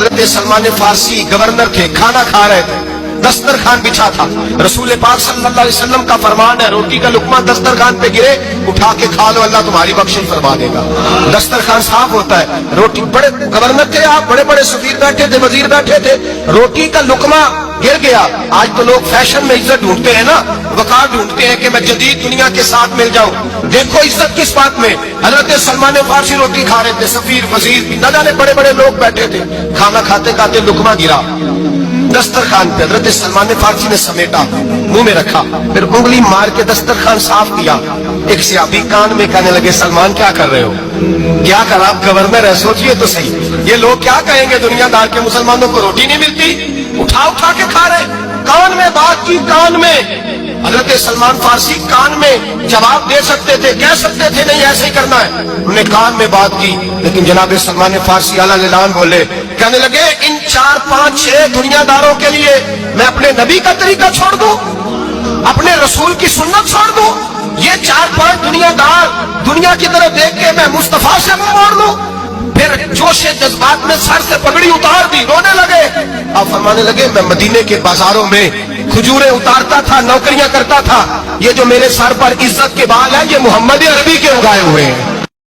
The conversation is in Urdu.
حضرت سلمان فارسی گورنر تھے، کھانا کھا رہے تھے، دسترخوان بچھا تھا، رسول پاک صلی اللہ علیہ وسلم کا فرمان ہے روٹی کا لقمہ دسترخوان پہ گرے اٹھا کے کھا لو، اللہ تمہاری بخشش فرما دے گا۔ دسترخوان صاف ہوتا ہے، روٹی بڑے گورنر تھے آپ، بڑے بڑے سفیر بیٹھے تھے، وزیر بیٹھے تھے، روٹی کا لقمہ گر گیا۔ آج تو لوگ فیشن میں عزت ڈھونڈتے ہیں نا، وقار ڈھونڈتے ہیں کہ میں جدید دنیا کے ساتھ مل جاؤں۔ دیکھو عزت کس بات میں، حضرت سلمان فارسی روٹی کھا رہے تھے، سفیر وزیر نہ جانے بڑے بڑے لوگ بیٹھے تھے، کھانا کھاتے کھاتے لقمہ گرا دسترخوان پہ، حضرت سلمان فارسی نے سمیٹا، منہ میں رکھا، پھر انگلی مار کے دسترخوان صاف کیا۔ ایک صحابی کان میں کہنے لگے سلمان کیا کر رہے ہو، کیا کر، آپ گورنر ہیں، سوچئے تو صحیح، یہ لوگ کیا کہیں گے دنیا دار کے مسلمانوں کو روٹی نہیں ملتی، اٹھا اٹھا کے کھا رہے۔ کان میں بات کی، کان میں حضرت سلمان فارسی کان میں جواب دے سکتے تھے، کہہ سکتے تھے نہیں ایسے ہی کرنا ہے، انہوں نے کان میں بات کی، لیکن جناب سلمان فارسی اعلیٰ اعلان بولے، کہنے لگے ان 4 5 6 دنیا داروں کے لیے میں اپنے نبی کا طریقہ چھوڑ دوں، اپنے رسول کی سنت چھوڑ دوں، یہ 4 5 دنیا دار دنیا کی طرف دیکھ کے میں مصطفیٰ سے منہ موڑ لوں؟ پھر جوش جذبات میں سر سے پگڑی اتار دی، رونے لگے۔ آپ فرمانے لگے میں مدینے کے بازاروں میں کھجوریں اتارتا تھا، نوکریاں کرتا تھا، یہ جو میرے سر پر عزت کے بال ہیں یہ محمد عربی کے اگائے ہوئے ہیں۔